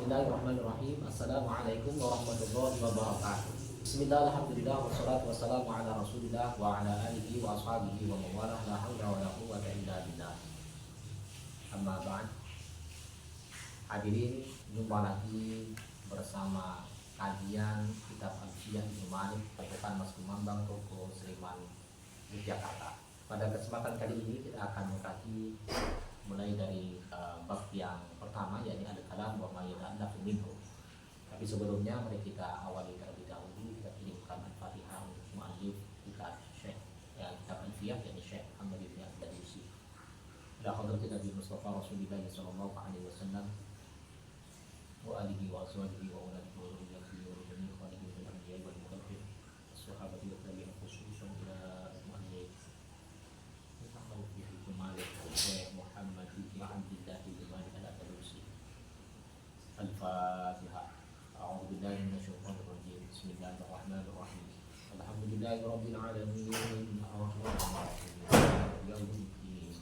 Bismillahirrahmanirrahim. Assalamualaikum warahmatullahi wabarakatuh. Bismillah, alhamdulillah, wassalatu wassalamu ala rasulillah wa ala alihi wa ashabihi wa mawalah, la hawla wa la quwwata illa billah. Amma ba'd. Hadirin, jumpa lagi bersama kajian kitab Alfiyah Ibnu Malik Padepokan Mas Kumambang, Toko Sleman, Yogyakarta. Pada kesempatan kali ini kita akan mengkaji mulai dari bab yang pertama, yakni al-kalam wa ma yata'allaqu minhu. Tapi sebelumnya mari kita awali terlebih dahulu, kita kirimkan al-Fatihah untuk muallif kita Syekh kitab Alfiyah, yakni Syekh Muhammad bin Abdul Yusuf. Ila hadratin Nabi Mustafa Rasulullah sallallahu alaihi wasallam wa alihi wa ashabihi wa ulati wa dzurriyyatihi wa bani khalihi wal anbiya'i wal muqaddim as-sahabati wa tabi'in khususan ila muallif Syekh Muhammad bin Abdullah bin Malik al-Andalusi. Al-Fatihah. A'udzu billahi minasyaitonir rajim. Bismillahirrahmanirrahim. Alhamdulillahirabbil alamin. Ar-rahmanir rahim. Yaumiddin.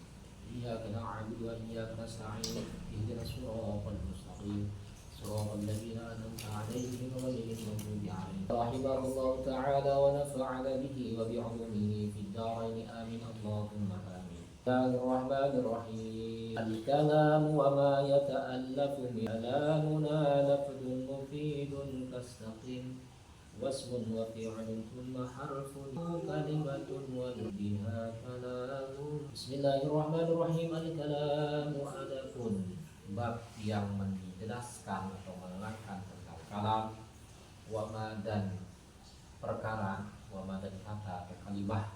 Iyyaka na'budu wa iyyaka nasta'in. Ihdinas siratal mustaqim. Siratal ladzina an'amta 'alaihim ghairil maghdubi 'alaihim. Rahimahullahu ta'ala wa nafa'ana bihi wa bi'ulumihi fid dharain. Amin. Allahumma amin. Bismillahirrahmanirrahim. Al-kalam wa ma yata'allafu min kalamuna lafdun mufidun kastaqim wasmun wa fi'lun thumma harfun kalimatun wa biha kalamun. Bismillahirrahmanirrahim. Al-kalamu adapun bab yang menjelaskan atau menerangkan tentang kalam, wa ma dan perkara, wa ma dan kata atau kalimah,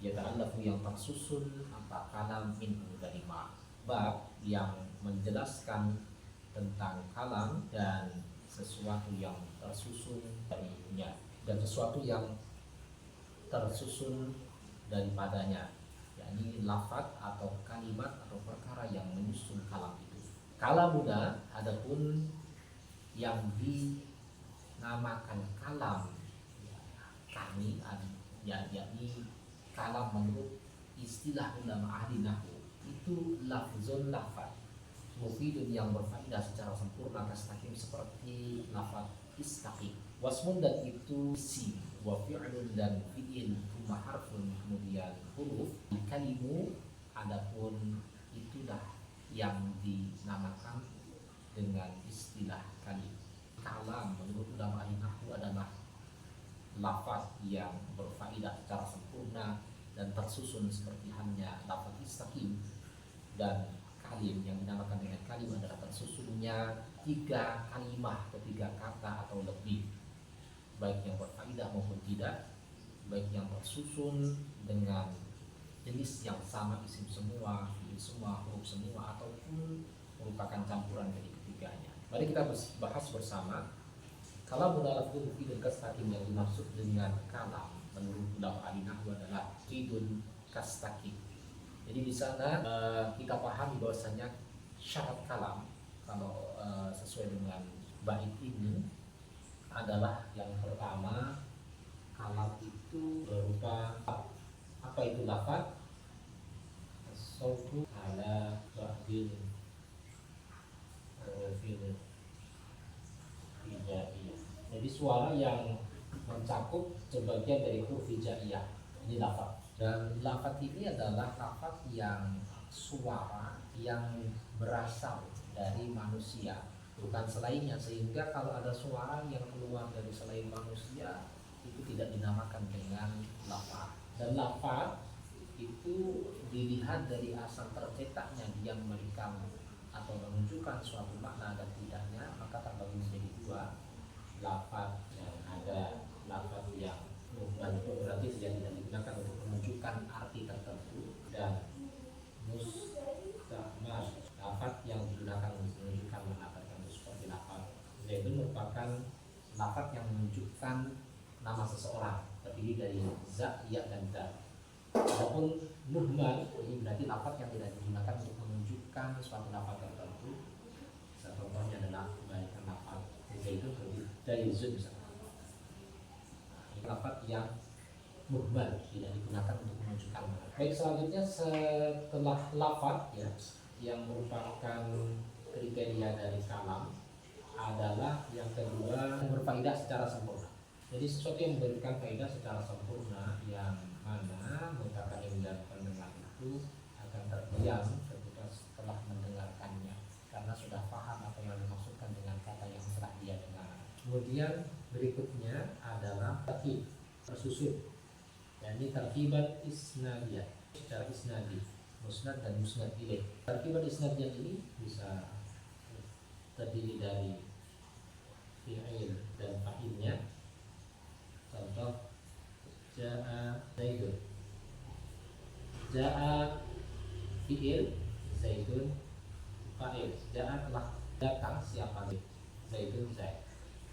yata'allafu yang tersusun apa kalam minhu dari ma. Bab yang menjelaskan tentang kalam dan sesuatu yang tersusun darinya, dan sesuatu yang tersusun daripadanya, yakni lafaz atau kalimat atau perkara yang menyusun kalam itu. Kalamuna adapun yang dinamakan kalam kami, yakni kalam menurut istilah ulama ahli nahwu itu lafzun lafaz mufidun yang berfaedah secara sempurna kastaqim seperti lafaz istaqim, wasmun dan itu isim, wa fi'lun dan fi'il, thumma harfun kemudian huruf, kalimu adapun itulah yang dinamakan dengan istilah kalim. Kalam menurut ulama ahli nahwu adalah lafaz yang berfaedah secara sempurna dan tersusun seperti halnya lafaz istaqim, dan kalim yang dinamakan dengan kalim adalah tersusunnya 3 kalimah atau 3 kata atau lebih, baik yang berfaedah maupun tidak, baik yang tersusun dengan jenis yang sama, isim semua, fi'il semua, huruf semua, ataupun merupakan campuran dari ketiganya. Mari kita bahas bersama. Kalam lafzun mufidun kastaqim, yang dimaksud dengan kalam menurut ulama ahli nahwu adalah mufidun kastaqim. Jadi di sana kita pahami bahwasanya syarat kalam kalau sesuai dengan bait ini adalah yang pertama, kalam itu berupa apa itu lafaz sautu ala ba'dil fil hijaiyah. Jadi suara yang mencakup sebagian dari huruf hijaiyah, ini lafaz. Dan lafaz ini adalah lafaz yang suara yang berasal dari manusia, bukan selainnya, sehingga kalau ada suara yang keluar dari selain manusia itu tidak dinamakan dengan lafaz. Dan lafaz itu dilihat dari asal tercetaknya, dia memberikan atau menunjukkan suatu makna dan tidaknya, maka terbagi menjadi 2, lafaz yang ada lafaz yang muhmal itu berarti tidak digunakan untuk menunjukkan arti tertentu, dan musta'mal lafaz yang digunakan untuk menunjukkan makna tertentu seperti lafaz zaidun merupakan lafaz yang menunjukkan nama seseorang, terdiri dari za, ya dan dal. Adapun muhmal ini berarti lafaz yang tidak digunakan untuk menunjukkan suatu lafaz tertentu. Contohnya adalah kebalikan lafaz zaidun dari zun misalnya. Lafaz yang muhmal tidak digunakan untuk menunjukkan makna. Baik, selanjutnya setelah lafaz ya, yang merupakan kriteria dari kalam adalah yang kedua, berfaedah secara sempurna. Jadi sesuatu yang memberikan faedah secara sempurna yang mana mutakalim dan pendengar itu akan terdiam ketika setelah mendengarkannya, karena sudah paham apa yang dimaksudkan dengan kata yang telah dia dengar. Kemudian berikutnya adalah tarkib, tersusun, yakni tarkibat isnadiyah secara isnadi, musnad dan musnad ilaih. Tarkibat isnadiyah ini bisa terdiri dari fi'il dan fa'ilnya. Contoh, ja'a Zaidun. Ja'a fi'il, Zaidun fa'il. Ja'a telah datang, siapa Zaidun Zaid.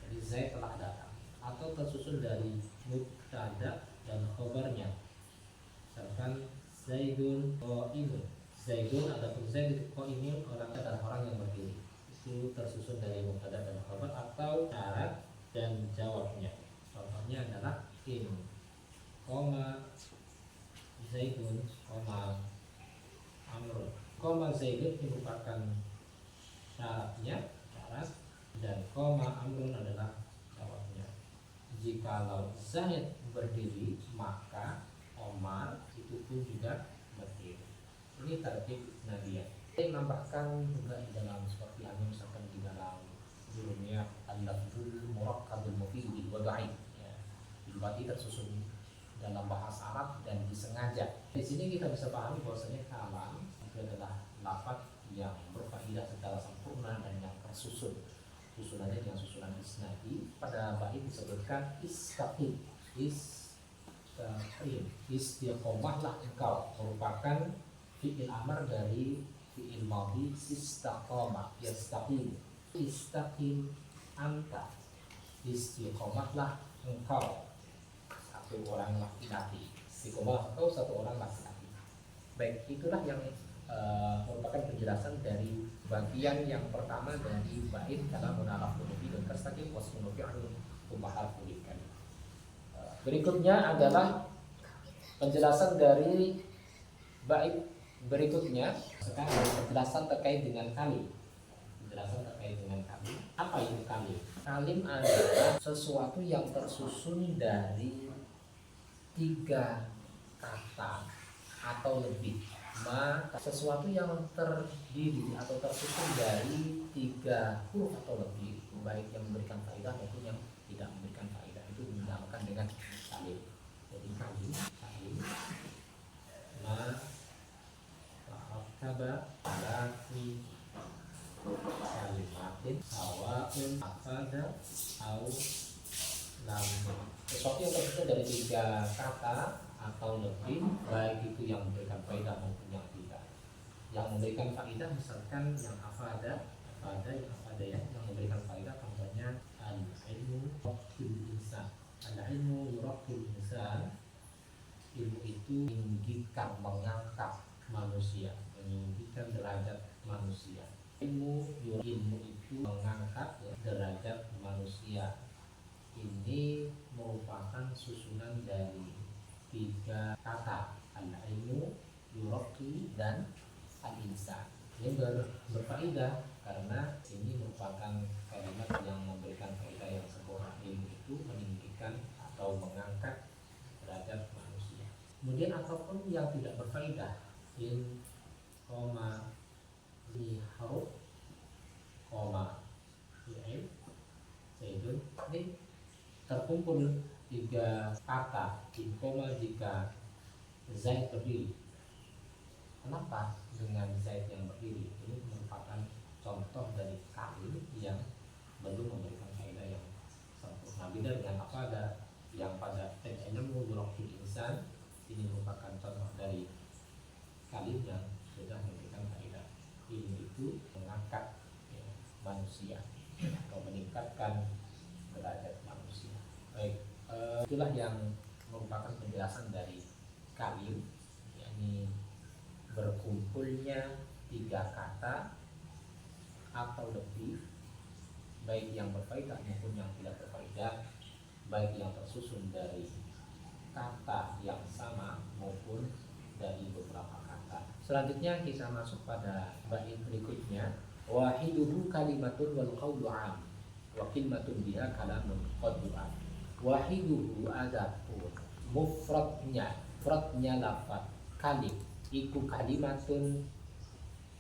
Jadi Zaid telah datang. Atau tersusun dari mubtada dan khobarnya. Misalkan Zaidun qa'imun. Zaidun ataupun Zaid qa'imun, orangnya adalah orang yang berdiri. Itu tersusun dari mubtada dan khobar atau syarat dan jawabnya. Contohnya adalah in koma Zaidun koma Amrun. Koma Zaidun merupakan syaratnya, syarat, dan koma Amrun adalah jawabnya. Jikalau Zaid berdiri, maka Omar itu pun juga berdiri. Ini tertib isnadiyah. Saya menambahkan juga di dalam seperti yang misalkan di dalam judulnya al-lafzul murakkabul mufid bil wad'i. Berarti tersusun dalam bahasa Arab dan disengaja. Di sini kita bisa pahami bahwasanya kalam itu adalah lafaz yang berfaedah secara sempurna dan yang tersusun. Susunannya dengan susunan isnadi. Pada bait disebutkan istaqim. Istiqomahlah engkau, merupakan fi'il amar dari fi'il madhi istaqama, yastaqim. Istaqim anta, istiqomahlah engkau, satu orang laki-laki. Istiqomah engkau, satu orang laki-laki. Baik, itulah yang merupakan penjelasan dari bagian yang pertama dari bait kalamun ala qulubi dan kastaqim wasmun fi'lun umahal kulikan. Berikutnya adalah penjelasan dari bait berikutnya. Sekarang penjelasan terkait dengan kalim. Penjelasan terkait dengan kalim. Apa itu kalim? Kalim adalah sesuatu yang tersusun dari 3 kata atau lebih. Maka sesuatu yang terdiri atau tersusun dari 3 huruf atau lebih, baik yang memberikan faedah maupun yang tidak memberikan faedah, itu dinamakan dengan kalim. Jadi kalim ma kaba alati kalimatin sawa'un afada au lam. Sesuatu yang tersusun dari 3 kata atau lebih, baik itu yang memberikan faedah maupun yang tidak. Yang memberikan faedah misalkan yang afada ya, yang memberikan faedah contohnya al-ilmu yuraqqil insan. Al-ilmu yuraqqil insan, ilmu itu meninggikan, mengangkat manusia, meninggikan derajat manusia. Ilmu itu mengangkat derajat manusia. Ini merupakan susunan dari 3 kata, al-ilmu, yuraqqi, dan al-insan. Ini berfaedah karena ini merupakan kalimat yang memberikan faedah yang sempurna. Ilmu itu meninggikan atau mengangkat derajat manusia. Kemudian ataupun yang tidak berfaedah, in koma li haruf koma fi'il Zaidun, ini terkumpul 3 kata in koma jika Zaid berdiri. Kenapa dengan Zaid yang berdiri? Ini merupakan contoh dari kalim yang belum memberikan faedah yang sempurna. Beda dengan apa ada yang pada ilmu yuraqqil insan, ini merupakan contoh dari kalim yang sudah memberikan faedah. Ilmu itu mengangkat manusia atau meningkatkan derajat manusia. Baik, itulah yang merupakan penjelasan dari kalim, yakni berkumpulnya 3 kata atau lebih, baik yang berfaedah maupun yang tidak berfaedah, baik yang tersusun dari kata yang sama maupun dari beberapa kata. Selanjutnya kita masuk pada bait berikutnya, wahiduhu kalimatun wal qawlu 'am. wa kalimatun biha kalamun qad yu'am. Wahiduhu adapun mufradnya lafaz kalim iku kalimatun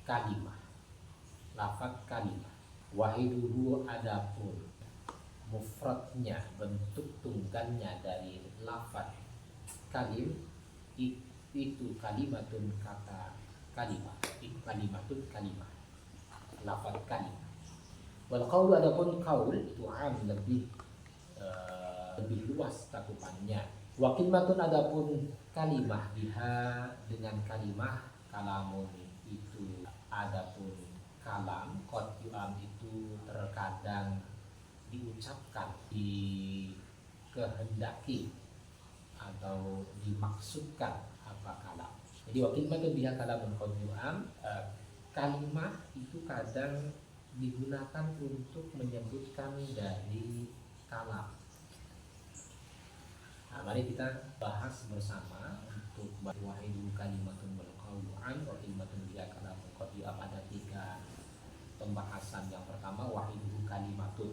kalimah, lafaz kalimah. Wahiduhu adapun mufradnya bentuk tunggalnya dari lafaz kalim itu kalimatun kata kalimah, itu kalimatun kalimah, lafaz kalimah. Wal qaulu adapun qaul itu am lebih luas cakupannya. Wa kalimatun adapun kalimah biha dengan kalimah kalamun itu adapun kalam qad yu'am itu terkadang diucapkan, dikehendaki atau dimaksudkan apa kalam. Jadi wa kalimatun biha kalamun qad yu'am, kalimah itu kadang digunakan untuk menyebutkan dari kalam. Nah, mari kita bahas bersama untuk wahidu kalimatun wal qawlu an wa kalimatun biha kalamun qad yu'am. Ada 3 pembahasan. Yang pertama wahidu kalimatun.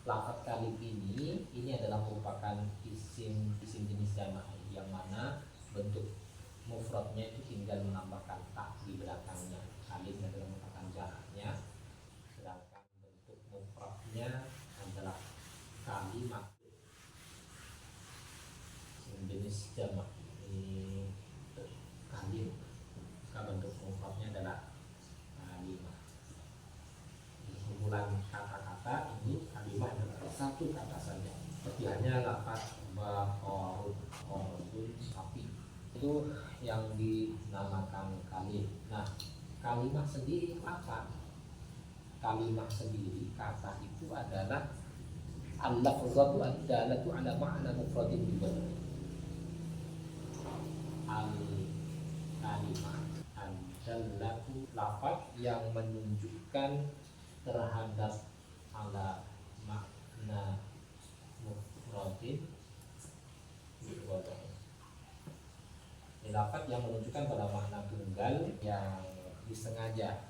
Lafaz kalim ini adalah merupakan isim jenis jamak yang mana bentuk mufradnya itu tinggal menambahkan tak di belakangnya. Kalim adalah merupakan jamaknya, sedangkan bentuk mufradnya adalah kalimat jenis jamak. Ini kalim, maka bentuk mufradnya adalah kalimah. Kumpulan kata-kata ini kalimah adalah satu kata saja. Seperti hanya lafaz baqarun, sapi, itu yang dinamakan kalim. Nah, kalimah sendiri apa? Kalimah sendiri, kata itu adalah al-lafzatu ad-dalatu ala ma'na mufradin bi-dhammi. Al-kalimah ad-dalatu, lafaz yang menunjukkan terhadap ala makna mufradin bi-dhammi. Lafaz yang menunjukkan pada makna tunggal yang disengaja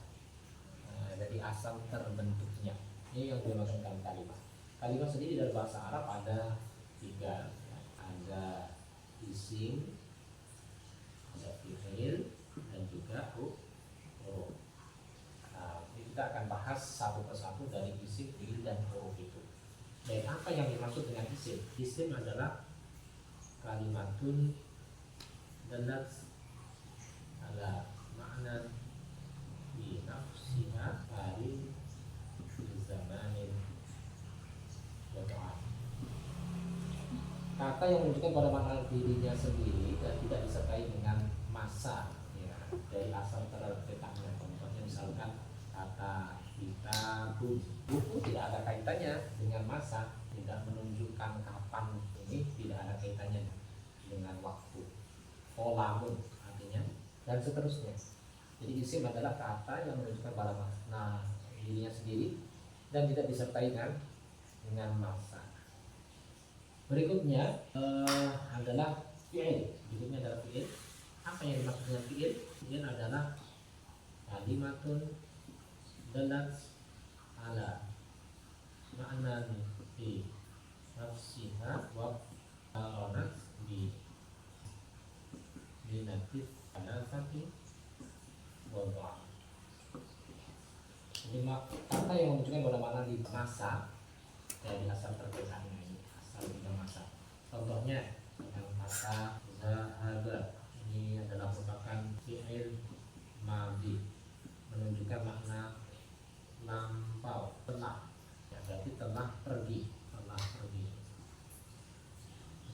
dari asal terbentuknya. Ini yang dimaksudkan kalimah. Kalimah sendiri dari bahasa Arab ada 3, ada isim, ada fi'il, dan juga huruf. Nah, kita akan bahas satu persatu dari isim, fi'il, dan huruf itu. Dan apa yang dimaksud dengan isim? Isim adalah kalimatun dalat ala makna bi nafsiha hari zamanin wa ta'am. Kata yang menunjukkan pada makna dirinya sendiri dan tidak disertai dengan masa, ya, dari asal terletaknya. Contohnya misalkan kata kitabun, buku tidak ada kaitannya dengan masa, tidak menunjukkan kapan, ini tidak ada kaitannya dengan waktu. Kolamun artinya, dan seterusnya. Jadi isim adalah kata yang menunjukkan pada makna dirinya sendiri dan tidak disertai dengan masa. Berikutnya adalah fi'il. Berikutnya adalah fi'il. Apa yang dimaksud dengan fi'il? Fi'il adalah kalimatun dalat ala makna fi nafsiha wa qaranat bi binatif al-fati wa dha'a. Jadi kata yang menunjukkan pada makna di masa dari asal terletaknya, ini asal bidang masa. Contohnya dengan kata zahaba, ini adalah merupakan fi'il madhi menunjukkan makna lampau, telah, ya, berarti telah pergi.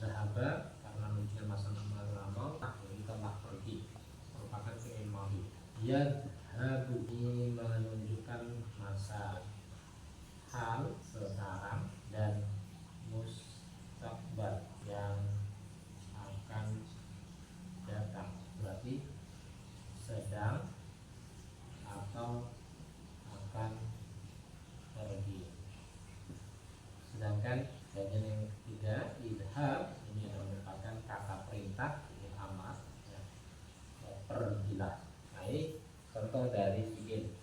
Zahaba karena menunjukkan masa lampau, ini telah pergi, merupakan fi'il madhi. Yadhabu ini menunjukkan masa hal sekarang, dan mustaqbal yang akan datang, berarti sedang atau akan pergi. Sedangkan bagian yang ketiga, idhab, ini adalah merupakan kata perintah, ini amar, ya, pergilah. Nah, ini contoh dari fi'il.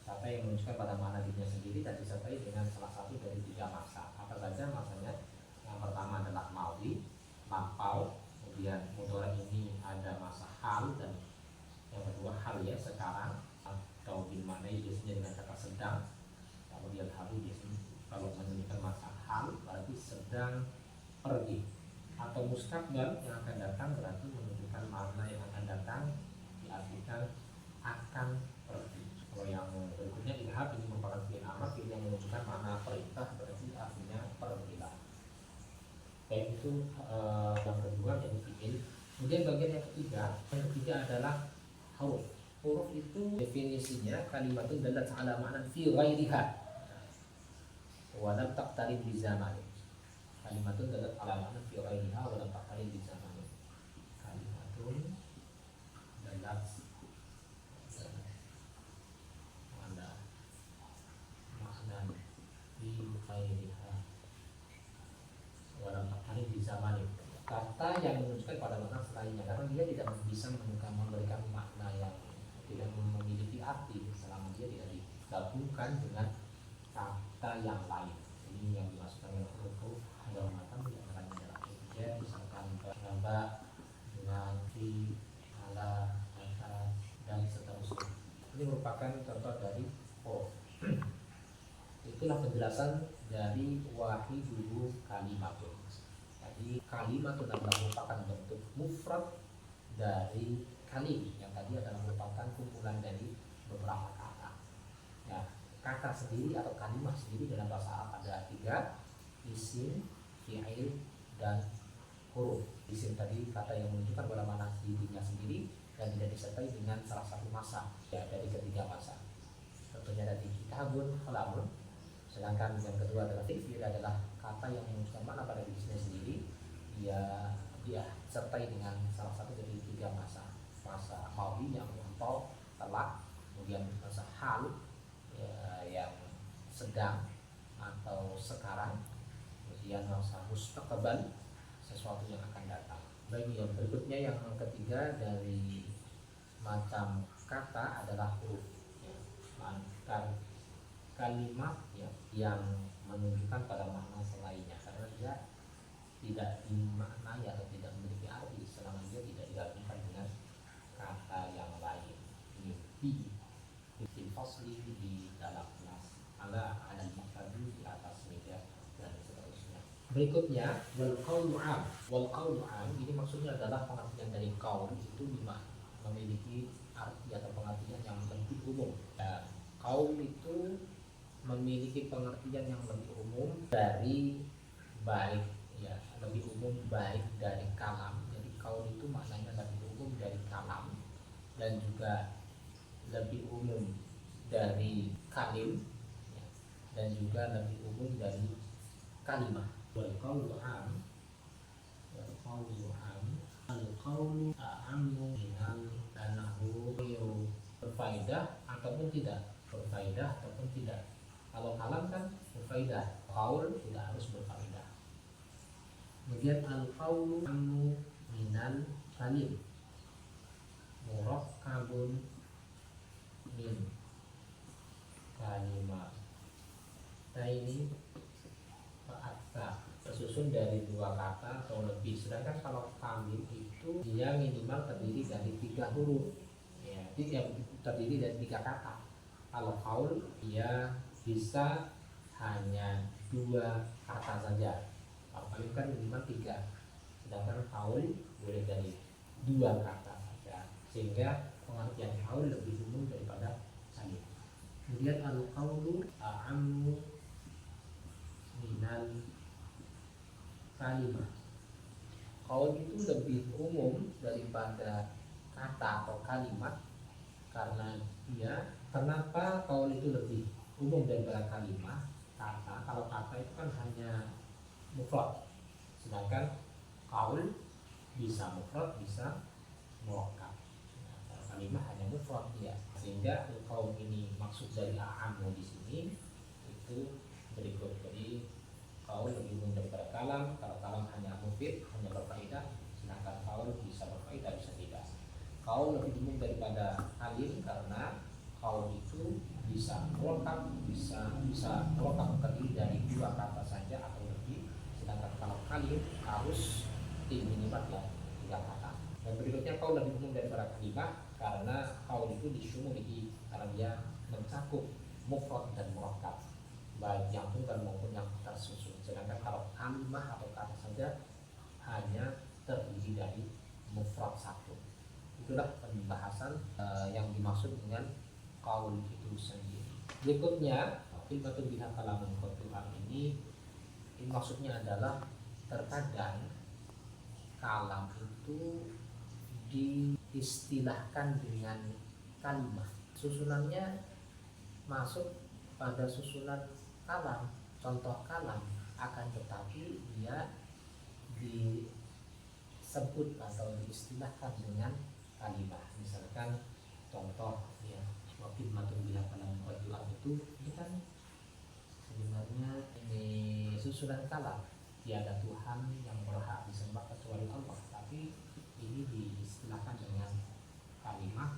kata yang menunjukkan pada makna dirinya sendiri dan disertai dengan salah satu dari tiga masa. Apa saja masanya? Yang pertama adalah maudi, lampau, kemudian mudhari ini ada masa hal, dan yang kedua hal ya sekarang, atau dimaknai biasanya dengan kata sedang. Kemudian hal biasanya kalau menunjukkan masa hal berarti sedang pergi, atau mustakbal yang akan datang berarti menunjukkan makna yang akan datang, diartikan akan pergi. Kalau yang berikutnya ilhab ini merupakan fi'il amr, fi'il yang menunjukkan makna perintah berarti artinya pergilah. Baik, itu yang kedua jadi fi'il. Kemudian bagian yang ketiga adalah huruf. Huruf itu definisinya kalimatun dalat ala ma'nan fi ghairiha wa lam taqtarib bi zamani. Kalimatun dalat ala ma'nan fi ghairiha wa lam taqtarib bi zamani. Kalimatun dalat ala ma'nan fi ghairiha wa lam taqtarib bi zamani. Kata yang menunjukkan pada makna selainnya, karena dia tidak bisa memberikan makna yang tidak memiliki arti selama dia tidak digabungkan dengan kata yang lain. Ini yang dimasukkan oleh huruf dalam macam yang akan adalah ya, misalkan gambar dengan fi, ala, kata, dan seterusnya. Ini merupakan contoh dari huruf. Itulah penjelasan dari wahidul kalimatun. Jadi kalimat adalah merupakan bentuk mufrad dari kalim, yang tadi adalah merupakan kumpulan dari beberapa kata. Ya, kata sendiri atau kalimat sendiri dalam bahasa Arab ada tiga: isim, fi'il, dan huruf. Isim tadi kata yang menunjukkan pada mana dirinya sendiri dan tidak disertai dengan salah satu masa, ya, dari ketiga masa. Tentunya dari kitabun, kalamun. Sedangkan yang kedua adalah fi'il, adalah kata yang menunjukkan makna pada dirinya sendiri. Dia sertai dengan salah satu dari tiga masa maudi yang lampau, telah, kemudian masa hal ya, yang sedang atau sekarang, kemudian masa mustaqbal, sesuatu yang akan datang. Baik, yang berikutnya yang ketiga dari macam kata adalah huruf. Kalimat ya, yang menunjukkan pada makna selainnya, karena dia tidak dimaknai atau tidak memiliki arti selama dia tidak digabungkan dengan kata yang lain. Ini di fasli di dalam kelas, ala al-maktabi di atas meja, dan seterusnya. Berikutnya wal qaulu am. Wal qaulu am ini maksudnya adalah pengertian dari qaul itu memiliki arti atau pengertian yang lebih umum. Ya, qaul itu memiliki pengertian yang lebih umum dari baik, ya, lebih umum baik dari kalam. Jadi qaul itu maknanya lebih umum dari kalam dan juga lebih umum dari kalim, ya, dan juga lebih umum dari kalimat. Wal qaulu am, wal qaulu am, al qaulu a'ammu minal anahu berfaedah ataupun tidak, berfaedah ataupun tidak. Kalau kalam kan berfaedah, qaul tidak harus berfaedah. Kemudian al-qaulu ammu minal kalim, murakkabun min kalimat ini fa'atta, tersusun dari dua kata atau lebih. Sedangkan kalau kalim itu dia minimal terdiri dari 3 huruf, ya, terdiri dari 3 kata. Kalau qaul dia bisa hanya 2 kata saja. Kalau kalim kan minimal 3, sedangkan qaul boleh dari 2 kata saja, sehingga pengertian qaul lebih umum daripada kalim. Kemudian al-qaulu a'ammu minal kalimah. Qaul itu lebih umum daripada kata atau kalimat, karena dia, kenapa qaul itu lebih umum daripada kalimat? Kata, kalau kata itu kan hanya mufrad, sedangkan qaul bisa mufrad bisa murakkab. Nah, kalimat hanya mufrad dia, sehingga qaul ini maksud dari a'ammu di sini itu berikut. Jadi qaul lebih umum daripada kalam. Kalau kalam hanya mufid, hanya berfaedah, sedangkan qaul bisa berfaedah bisa tidak. Qaul lebih umum daripada kalim karena qaul itu bisa melengkap, bisa melengkap terdiri dari 2 kata saja atau lebih. Sedangkan kalau kalim harus minimal ya 3 kata. Dan berikutnya qaul lebih umum daripada kalimah karena qaul itu disyumulihi karena dia mencakup mufrad dan murakkab, baik yang tunggal maupun yang tersusun. Sedangkan kalau kalimah atau kata saja hanya terdiri dari mufrad satu. Itulah pembahasan yang dimaksud dengan qaul itu sendiri. Berikutnya kalimatun biha kalamun qat'an ini maksudnya adalah terkadang kalam itu diistilahkan dengan kalimah. Susunannya masuk pada susunan kalam, contoh kalam, akan tetapi dia disebut atau diistilahkan dengan kalimah. Misalkan contoh ya, wakil matun biha kalamun qat'an itu ini kan sebenarnya ini susunan kalam, tiada Tuhan yang berhak disembah kecuali Allah, tapi ini diistilahkan dengan kalimah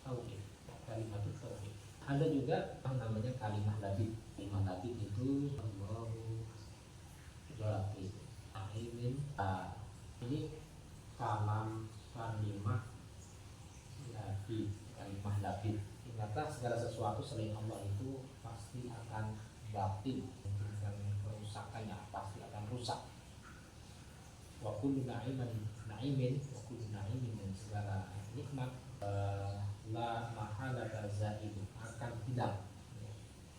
tauhid, kalimat tauhid. Ada juga yang namanya kalimah labid. Kalimah labid itu Allahu Batin Ahimin. Ini kalam kalimah labid, kalimah labid. Ingatlah segala sesuatu selain Allah itu pasti akan batin, dan kerusakannya pasti akan rusak. Wa kullu na'imin wa kullu na'imin, dan segala nikmat la mahalata zaidu, akan hilang,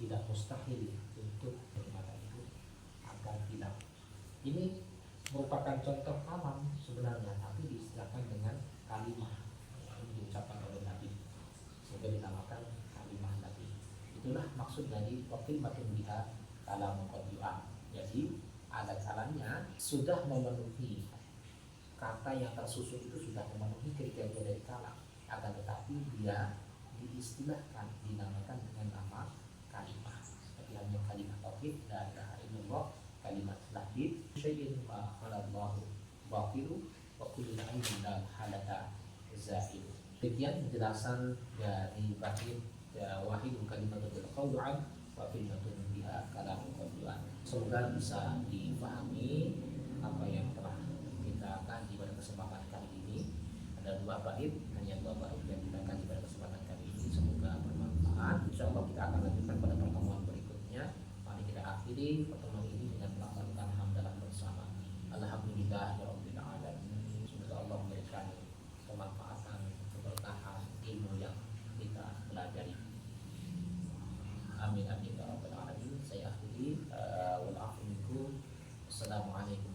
tidak mustahil untuk kenikmatan itu akan hilang. Ini merupakan contoh kalam sebenarnya, tapi diistilahkan dengan kalimah yang diucapkan oleh Nabi sehingga dinamakan kalimah Nabi. Itulah maksud dari wakil matun biha kalamun qat'an. Jadi ada kalanya sudah memenuhi kata yang tersusun itu, sudah memenuhi kriteria dari kalam, akan tetapi dia diistilahkan, dinamakan dengan nama kalimah. Seperti hanya kalimat tauhid, la ilaha illallah, kalimat labid, syai'in ma khalallahu batilu wa kullu ilmin la hadatha zailu. Demikian penjelasan dari bait wahid kalimatul qawlan wa kalimatun biha kalamun qawlan. Semoga bisa dipahami apa yang telah kita kaji pada kesempatan kali ini. Ada 2 bait, hanya 2 bait yang kita kaji pada kesempatan kali ini. Semoga bermanfaat. Insyaallah kita akan lanjutkan pada pertemuan berikutnya. Mari kita akhiri pertemuan ini dengan melakukan hamdalah bersama. Alhamdulillahirabbil alamin. Semoga Allah memberikan kemanfaatan, keberkahan ilmu yang kita pelajari. Amin amin ya rabbal alamin. Saya akhiri wal afu minkum. Assalamualaikum